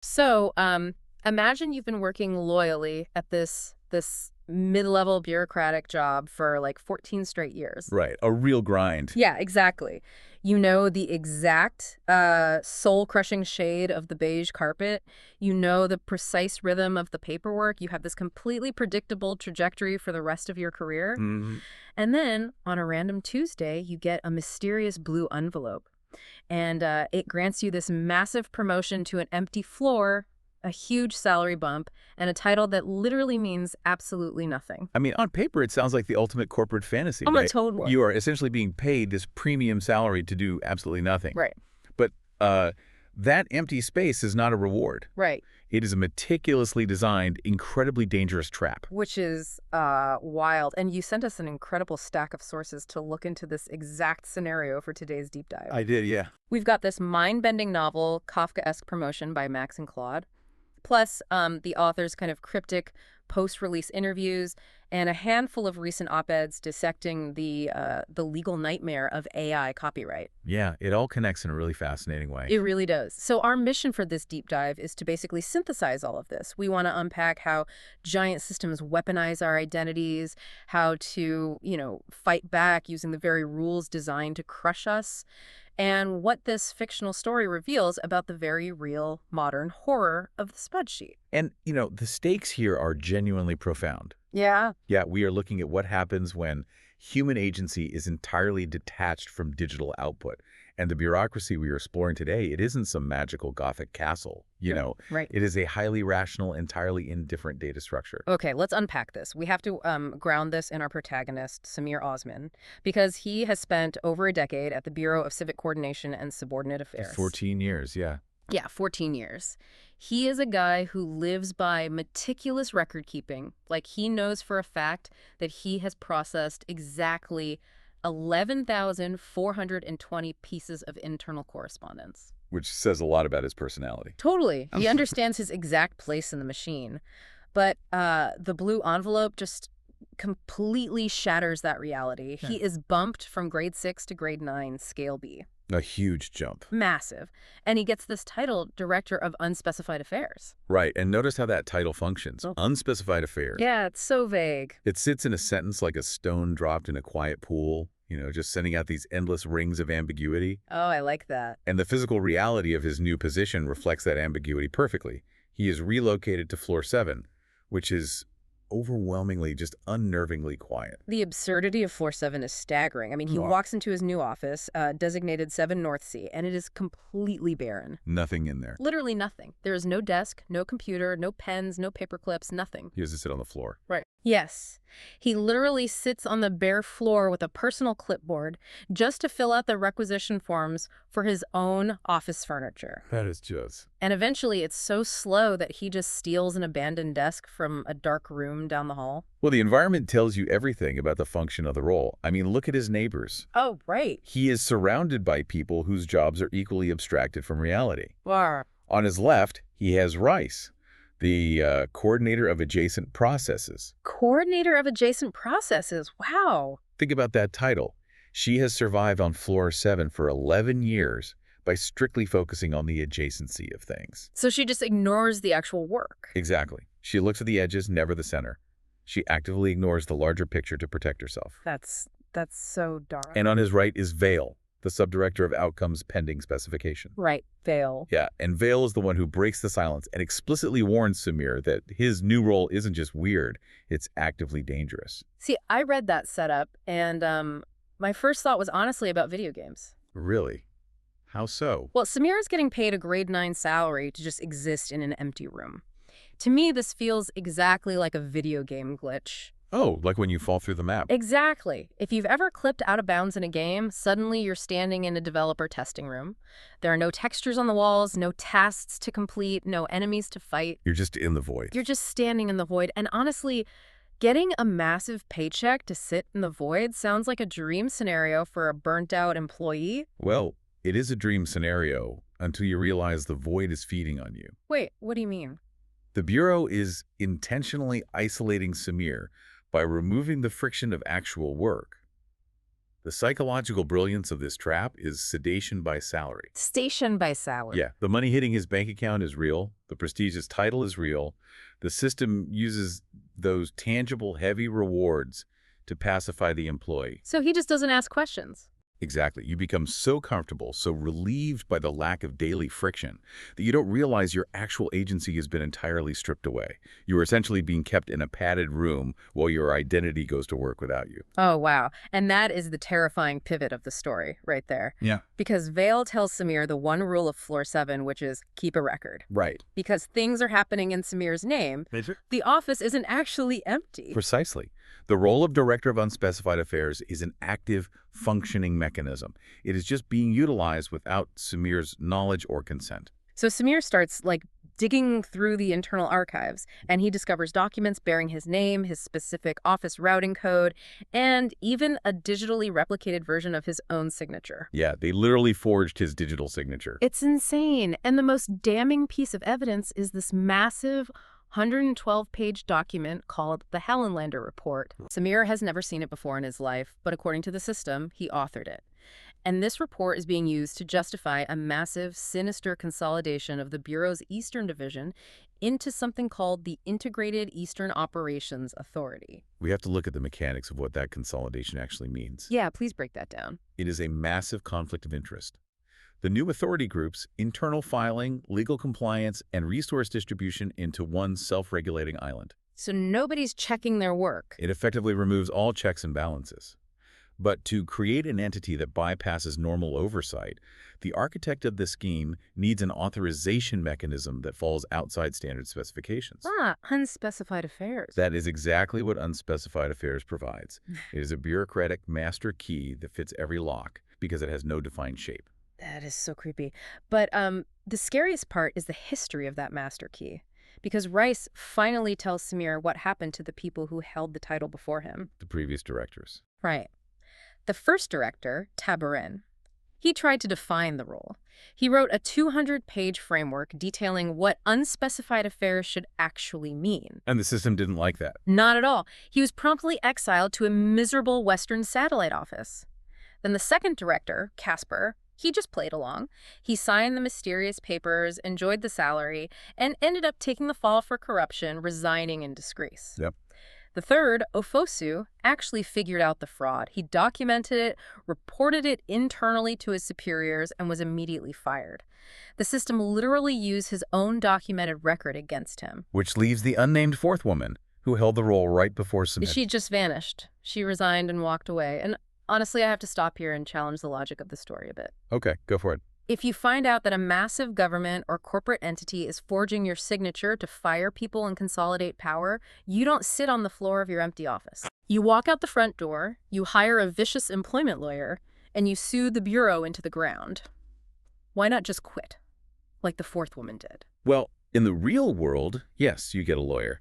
So, imagine you've been working loyally at this mid-level bureaucratic job for like 14 straight years. Right, a real grind. Yeah, exactly. You know the exact soul-crushing shade of the beige carpet. You know the precise rhythm of the paperwork. You have this completely predictable trajectory for the rest of your career. Hmm. And then, on a random Tuesday, you get a mysterious blue envelope. And it grants you this massive promotion to an empty floor, a huge salary bump, and a title that literally means absolutely nothing. I mean, on paper, it sounds like the ultimate corporate fantasy, Oh, my right? totally. You are essentially being paid this premium salary to do absolutely nothing. Right, But that empty space is not a reward. right. It is a meticulously designed, incredibly dangerous trap. Which is wild. And you sent us an incredible stack of sources to look into this exact scenario for today's deep dive. I did, yeah. We've got this mind-bending novel, Kafkaesque Promotion by Max and Claude, plus the author's kind of cryptic post-release interviews, and a handful of recent op-eds dissecting the legal nightmare of AI copyright. Yeah, it all connects in a really fascinating way. It really does. So our mission for this deep dive is to basically synthesize all of this. We want to unpack how giant systems weaponize our identities, how to, fight back using the very rules designed to crush us, and what this fictional story reveals about the very real modern horror of the spreadsheet. And, the stakes here are genuinely profound. Yeah. Yeah, we are looking at what happens when human agency is entirely detached from digital output. And the bureaucracy we are exploring today, it isn't some magical Gothic castle. Right. It is a highly rational, entirely indifferent data structure. Okay, let's unpack this. We have to ground this in our protagonist, Samir Osman, because he has spent over a decade at the Bureau of Civic Coordination and Subordinate Affairs. 14 years, yeah. Yeah, 14 years. He is a guy who lives by meticulous record keeping. Like, he knows for a fact that he has processed exactly 11,420 pieces of internal correspondence. Which says a lot about his personality. Totally. He understands his exact place in the machine. But the blue envelope just completely shatters that reality. Yeah. He is bumped from grade 6 to grade 9, scale B. A huge jump. Massive. And he gets this title, Director of Unspecified Affairs. Right, and notice how that title functions. Oh. Unspecified affairs. Yeah, it's so vague. It sits in a sentence like a stone dropped in a quiet pool, just sending out these endless rings of ambiguity. Oh, I like that. And the physical reality of his new position reflects that ambiguity perfectly. He is relocated to floor 7, which is overwhelmingly, just unnervingly quiet. The absurdity of Floor 7 is staggering. I mean, he Wow. walks into his new office, designated 7 North Sea, and it is completely barren. Nothing in there. Literally nothing. There is no desk, no computer, no pens, no paper clips, nothing. He has to sit on the floor. Right. Yes. He literally sits on the bare floor with a personal clipboard just to fill out the requisition forms for his own office furniture. That is just... And eventually it's so slow that he just steals an abandoned desk from a dark room down the hall. Well, the environment tells you everything about the function of the role. I mean, look at his neighbors. Oh, right. He is surrounded by people whose jobs are equally abstracted from reality. Wow. On his left, he has Rice, the coordinator of adjacent processes. Coordinator of adjacent processes. Wow. Think about that title. She has survived on floor 7 for 11 years by strictly focusing on the adjacency of things. So she just ignores the actual work. Exactly. She looks at the edges, never the center. She actively ignores the larger picture to protect herself. That's so dark. And on his right is Vale, the subdirector of outcomes pending specification. Right, Vale. Yeah, and Vale is the one who breaks the silence and explicitly warns Samir that his new role isn't just weird, it's actively dangerous. See, I read that setup, and my first thought was honestly about video games. Really? How so? Well, Samir is getting paid a grade 9 salary to just exist in an empty room. To me, this feels exactly like a video game glitch. Oh, like when you fall through the map. Exactly. If you've ever clipped out of bounds in a game, suddenly you're standing in a developer testing room. There are no textures on the walls, no tasks to complete, no enemies to fight. You're just in the void. You're just standing in the void. And honestly, getting a massive paycheck to sit in the void sounds like a dream scenario for a burnt-out employee. Well, it is a dream scenario until you realize the void is feeding on you. Wait, what do you mean? The Bureau is intentionally isolating Samir by removing the friction of actual work. The psychological brilliance of this trap is sedation by salary. Station by salary. Yeah, the money hitting his bank account is real. The prestigious title is real. The system uses those tangible, heavy rewards to pacify the employee. So he just doesn't ask questions. Exactly. You become so comfortable, so relieved by the lack of daily friction, that you don't realize your actual agency has been entirely stripped away. You are essentially being kept in a padded room while your identity goes to work without you. Oh, wow. And that is the terrifying pivot of the story right there. Yeah. Because Vale tells Samir the one rule of Floor 7, which is keep a record. Right. Because things are happening in Samir's name, the office isn't actually empty. Precisely. The role of Director of Unspecified Affairs is an active, functioning mechanism. It is just being utilized without Samir's knowledge or consent. So Samir starts, digging through the internal archives, and he discovers documents bearing his name, his specific office routing code, and even a digitally replicated version of his own signature. Yeah, they literally forged his digital signature. It's insane. And the most damning piece of evidence is this massive 112-page document called the Hellenlander Report. Samir has never seen it before in his life, but according to the system, he authored it. And this report is being used to justify a massive, sinister consolidation of the Bureau's Eastern Division into something called the Integrated Eastern Operations Authority. We have to look at the mechanics of what that consolidation actually means. Yeah, please break that down. It is a massive conflict of interest. The new authority groups internal filing, legal compliance, and resource distribution into one self-regulating island. So nobody's checking their work. It effectively removes all checks and balances. But to create an entity that bypasses normal oversight, the architect of the scheme needs an authorization mechanism that falls outside standard specifications. Unspecified affairs. That is exactly what Unspecified Affairs provides. It is a bureaucratic master key that fits every lock because it has no defined shape. That is so creepy. But the scariest part is the history of that master key. Because Rice finally tells Samir what happened to the people who held the title before him. The previous directors. Right. The first director, Tabarin, he tried to define the role. He wrote a 200-page framework detailing what unspecified affairs should actually mean. And the system didn't like that. Not at all. He was promptly exiled to a miserable Western satellite office. Then the second director, Casper, he just played along. He signed the mysterious papers, enjoyed the salary, and ended up taking the fall for corruption, resigning in disgrace. Yep. The third, Ofosu, actually figured out the fraud. He documented it, reported it internally to his superiors, and was immediately fired. The system literally used his own documented record against him. Which leaves the unnamed fourth woman, who held the role right before Samir. She just vanished. She resigned and walked away. And honestly, I have to stop here and challenge the logic of the story a bit. Okay, go for it. If you find out that a massive government or corporate entity is forging your signature to fire people and consolidate power, you don't sit on the floor of your empty office. You walk out the front door, you hire a vicious employment lawyer, and you sue the Bureau into the ground. Why not just quit, like the fourth woman did? Well, in the real world, yes, you get a lawyer.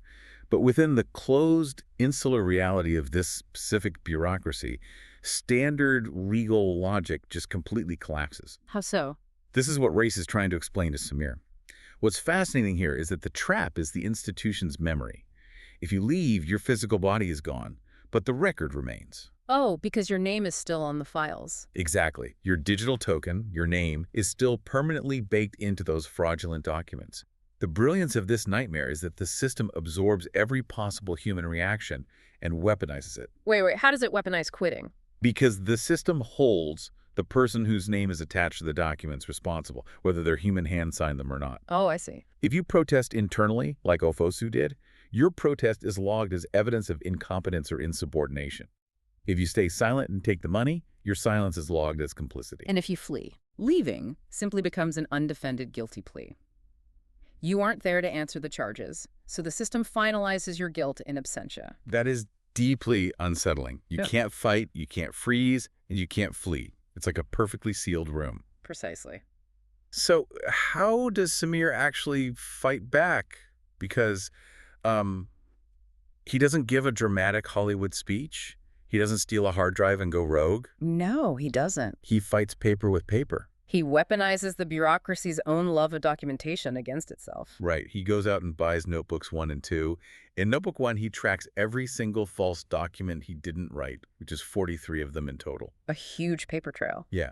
But within the closed, insular reality of this specific bureaucracy, standard legal logic just completely collapses. How so? This is what Race is trying to explain to Samir. What's fascinating here is that the trap is the institution's memory. If you leave, your physical body is gone, but the record remains. Oh, because your name is still on the files. Exactly. Your digital token, your name, is still permanently baked into those fraudulent documents. The brilliance of this nightmare is that the system absorbs every possible human reaction and weaponizes it. Wait, how does it weaponize quitting? Because the system holds the person whose name is attached to the documents responsible, whether their human hand signed them or not. Oh, I see. If you protest internally, like Ofosu did, your protest is logged as evidence of incompetence or insubordination. If you stay silent and take the money, your silence is logged as complicity. And if you flee? Leaving simply becomes an undefended guilty plea. You aren't there to answer the charges, so the system finalizes your guilt in absentia. That is deeply unsettling. You can't fight, you can't freeze, and you can't flee. It's like a perfectly sealed room. Precisely. So how does Samir actually fight back? Because he doesn't give a dramatic Hollywood speech. He doesn't steal a hard drive and go rogue. No, he doesn't. He fights paper with paper. He weaponizes the bureaucracy's own love of documentation against itself. Right. He goes out and buys notebooks 1 and 2. In notebook 1, he tracks every single false document he didn't write, which is 43 of them in total. A huge paper trail. Yeah.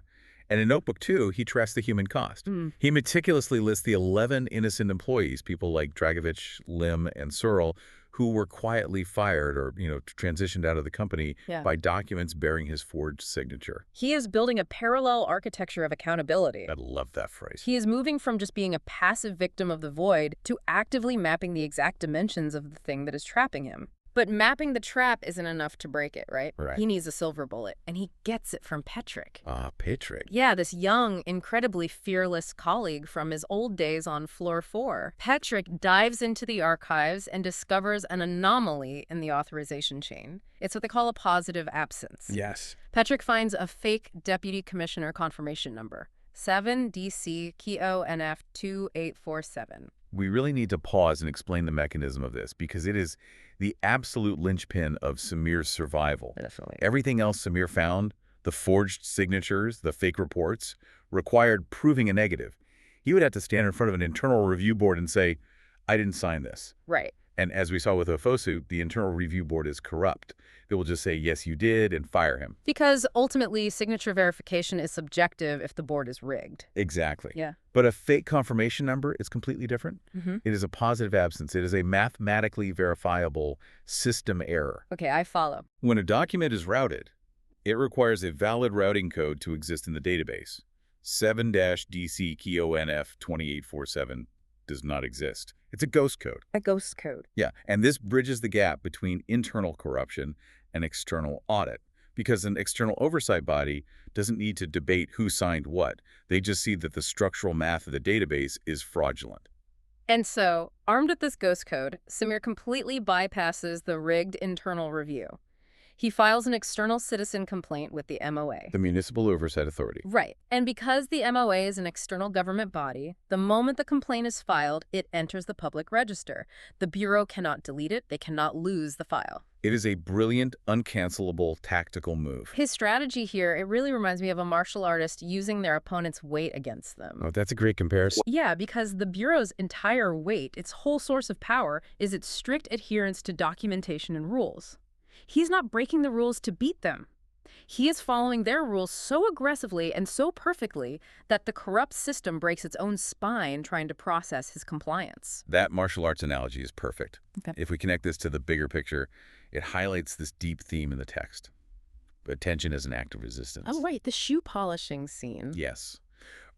And in notebook 2, he tracks the human cost. He meticulously lists the 11 innocent employees, people like Dragovich, Lim, and Searle, who were quietly fired or, transitioned out of the company by documents bearing his forged signature. He is building a parallel architecture of accountability. I love that phrase. He is moving from just being a passive victim of the void to actively mapping the exact dimensions of the thing that is trapping him. But mapping the trap isn't enough to break it, right? He needs a silver bullet, and he gets it from Petrick. Petrick. Yeah, this young, incredibly fearless colleague from his old days on floor 4. Petrick dives into the archives and discovers an anomaly in the authorization chain. It's what they call a positive absence. Yes. Petrick finds a fake deputy commissioner confirmation number, 7DC KONF 2847. We really need to pause and explain the mechanism of this because it is the absolute linchpin of Samir's survival. Definitely. Everything else Samir found, the forged signatures, the fake reports, required proving a negative. He would have to stand in front of an internal review board and say, I didn't sign this. Right. And as we saw with Ofosu, the internal review board is corrupt. They will just say, yes, you did, and fire him. Because ultimately, signature verification is subjective if the board is rigged. Exactly. Yeah. But a fake confirmation number is completely different. It is a positive absence. It is a mathematically verifiable system error. Okay, I follow. When a document is routed, it requires a valid routing code to exist in the database. 7-DC KONF 2847 does not exist. It's a ghost code. A ghost code. Yeah, and this bridges the gap between internal corruption and external audit, because an external oversight body doesn't need to debate who signed what. They just see that the structural math of the database is fraudulent. And so, armed with this ghost code, Samir completely bypasses the rigged internal review. He files an external citizen complaint with the MOA. The Municipal Oversight Authority. Right. And because the MOA is an external government body, the moment the complaint is filed, it enters the public register. The Bureau cannot delete it. They cannot lose the file. It is a brilliant, uncancelable tactical move. His strategy here, it really reminds me of a martial artist using their opponent's weight against them. Oh, that's a great comparison. Yeah, because the Bureau's entire weight, its whole source of power, is its strict adherence to documentation and rules. He's not breaking the rules to beat them. He is following their rules so aggressively and so perfectly that the corrupt system breaks its own spine trying to process his compliance. That martial arts analogy is perfect. Okay. If we connect this to the bigger picture, it highlights this deep theme in the text. Attention as an act of resistance. Oh, right, the shoe polishing scene. Yes.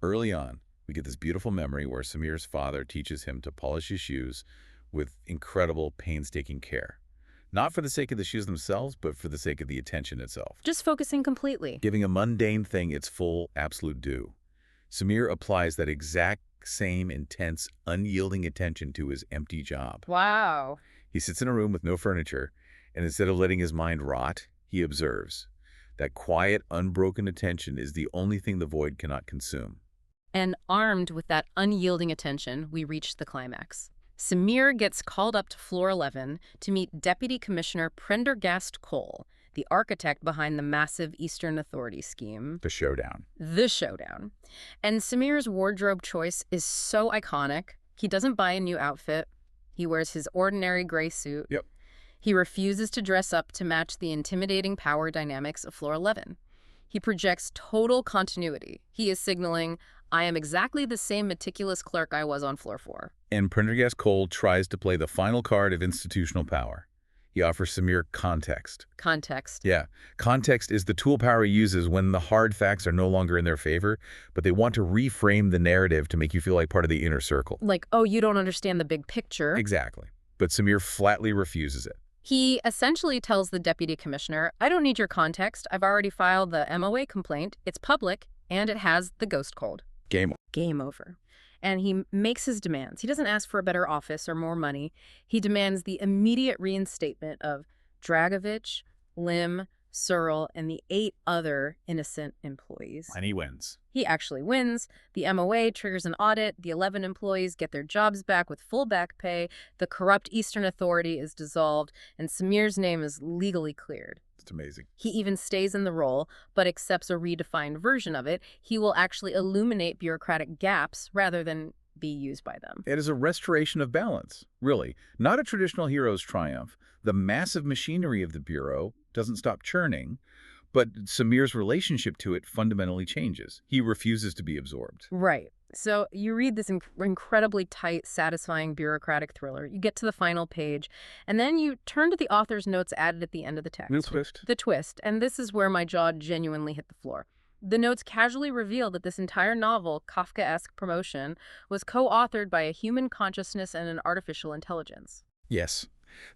Early on, we get this beautiful memory where Samir's father teaches him to polish his shoes with incredible, painstaking care. Not for the sake of the shoes themselves, but for the sake of the attention itself. Just focusing completely. Giving a mundane thing its full, absolute due. Samir applies that exact same intense, unyielding attention to his empty job. Wow. He sits in a room with no furniture, and instead of letting his mind rot, he observes. That quiet, unbroken attention is the only thing the void cannot consume. And armed with that unyielding attention, we reach the climax. Samir gets called up to floor 11 to meet Deputy Commissioner Prendergast-Kohl, the architect behind the massive Eastern Authority scheme. The showdown. The showdown. And Samir's wardrobe choice is so iconic. He doesn't buy a new outfit. He wears his ordinary gray suit. Yep. He refuses to dress up to match the intimidating power dynamics of floor 11. He projects total continuity. He is signaling, I am exactly the same meticulous clerk I was on floor 4. And Prendergast-Kohl tries to play the final card of institutional power. He offers Samir context. Context. Yeah. Context is the tool power he uses when the hard facts are no longer in their favor, but they want to reframe the narrative to make you feel like part of the inner circle. Like, oh, you don't understand the big picture. Exactly. But Samir flatly refuses it. He essentially tells the deputy commissioner, I don't need your context. I've already filed the MOA complaint. It's public, and it has the ghost code. Game over. And he makes his demands. He doesn't ask for a better office or more money. He demands the immediate reinstatement of Dragovich, Lim, Searle, and the 8 other innocent employees. And he wins. He actually wins. The MOA triggers an audit. The 11 employees get their jobs back with full back pay. The corrupt Eastern Authority is dissolved, and Samir's name is legally cleared. It's amazing. He even stays in the role, but accepts a redefined version of it. He will actually illuminate bureaucratic gaps rather than be used by them. It is a restoration of balance, really. Not a traditional hero's triumph. The massive machinery of the Bureau doesn't stop churning, but Samir's relationship to it fundamentally changes. He refuses to be absorbed. Right. So you read this incredibly tight, satisfying bureaucratic thriller. You get to the final page, and then you turn to the author's notes added at the end of the text. New twist. The twist, and this is where my jaw genuinely hit the floor. The notes casually reveal that this entire novel, Kafkaesque Promotion, was co-authored by a human consciousness and an artificial intelligence. Yes.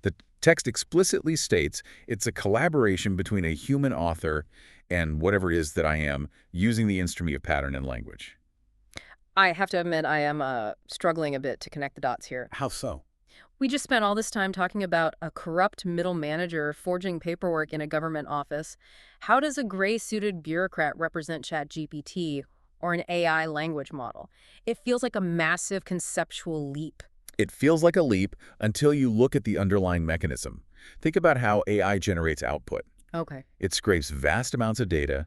The text explicitly states it's a collaboration between a human author and whatever it is that I am, using the instrument of pattern and language. I have to admit I am struggling a bit to connect the dots here. How so? We just spent all this time talking about a corrupt middle manager forging paperwork in a government office. How does a gray-suited bureaucrat represent ChatGPT or an AI language model? It feels like a massive conceptual leap. It feels like a leap until you look at the underlying mechanism. Think about how AI generates output. Okay. It scrapes vast amounts of data,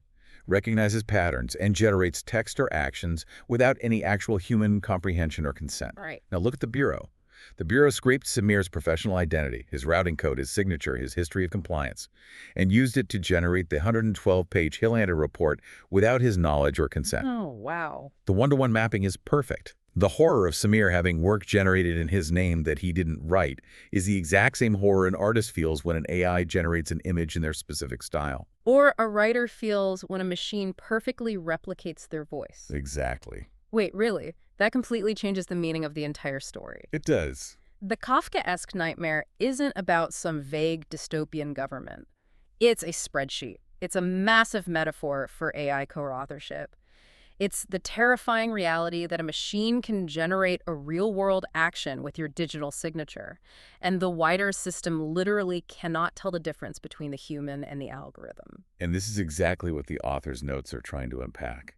recognizes patterns, and generates text or actions without any actual human comprehension or consent. Right. Now look at the Bureau. The Bureau scraped Samir's professional identity, his routing code, his signature, his history of compliance, and used it to generate the 112-page Hillander report without his knowledge or consent. Oh, wow. The one-to-one mapping is perfect. The horror of Samir having work generated in his name that he didn't write is the exact same horror an artist feels when an AI generates an image in their specific style. Or a writer feels when a machine perfectly replicates their voice. Exactly. Wait, really? That completely changes the meaning of the entire story. It does. The Kafkaesque nightmare isn't about some vague dystopian government. It's a spreadsheet. It's a massive metaphor for AI co-authorship. It's the terrifying reality that a machine can generate a real-world action with your digital signature, and the wider system literally cannot tell the difference between the human and the algorithm. And this is exactly what the author's notes are trying to unpack.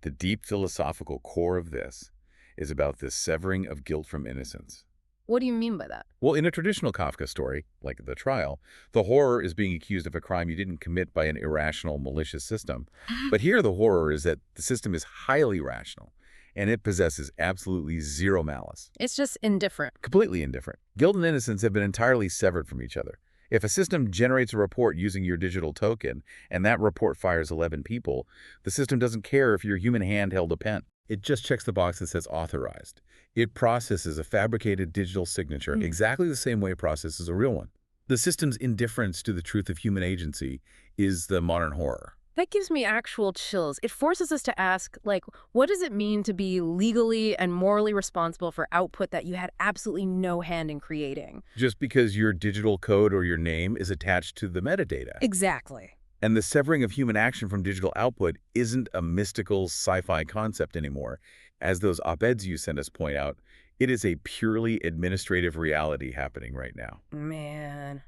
The deep philosophical core of this is about the severing of guilt from innocence. What do you mean by that? Well, in a traditional Kafka story, like the trial, the horror is being accused of a crime you didn't commit by an irrational, malicious system. But here the horror is that the system is highly rational, and it possesses absolutely zero malice. It's just indifferent. Completely indifferent. Guilt and innocence have been entirely severed from each other. If a system generates a report using your digital token, and that report fires 11 people, the system doesn't care if your human hand held a pen. It just checks the box that says authorized. It processes a fabricated digital signature exactly the same way it processes a real one. The system's indifference to the truth of human agency is the modern horror. That gives me actual chills. It forces us to ask, like, what does it mean to be legally and morally responsible for output that you had absolutely no hand in creating? Just because your digital code or your name is attached to the metadata. Exactly. And the severing of human action from digital output isn't a mystical sci-fi concept anymore. As those op-eds you sent us point out, it is a purely administrative reality happening right now. Man.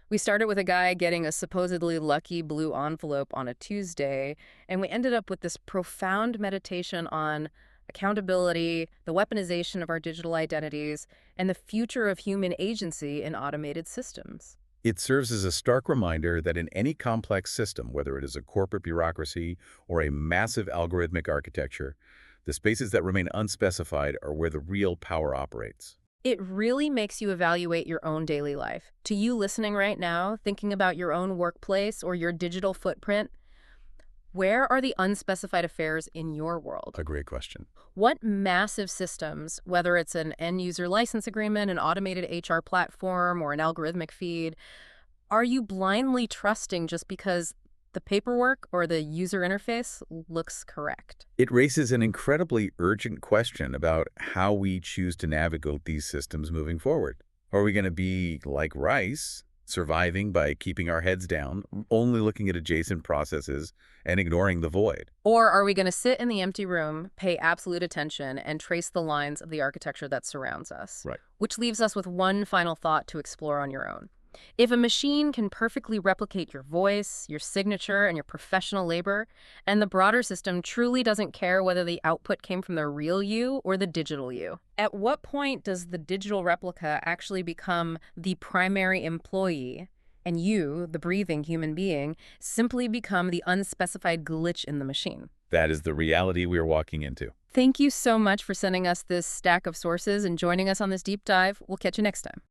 We started with a guy getting a supposedly lucky blue envelope on a Tuesday, and we ended up with this profound meditation on accountability, the weaponization of our digital identities, and the future of human agency in automated systems. It serves as a stark reminder that in any complex system, whether it is a corporate bureaucracy or a massive algorithmic architecture, the spaces that remain unspecified are where the real power operates. It really makes you evaluate your own daily life. To you listening right now, thinking about your own workplace or your digital footprint, where are the unspecified affairs in your world? A great question. What massive systems, whether it's an end-user license agreement, an automated HR platform, or an algorithmic feed, are you blindly trusting just because the paperwork or the user interface looks correct? It raises an incredibly urgent question about how we choose to navigate these systems moving forward. Are we going to be like Rice, surviving by keeping our heads down, only looking at adjacent processes and ignoring the void? Or are we going to sit in the empty room, pay absolute attention, and trace the lines of the architecture that surrounds us? Right. Which leaves us with one final thought to explore on your own. If a machine can perfectly replicate your voice, your signature, and your professional labor, and the broader system truly doesn't care whether the output came from the real you or the digital you, at what point does the digital replica actually become the primary employee And you, the breathing human being, simply become the unspecified glitch in the machine. That is the reality we are walking into. Thank you so much for sending us this stack of sources and joining us on this deep dive. We'll catch you next time.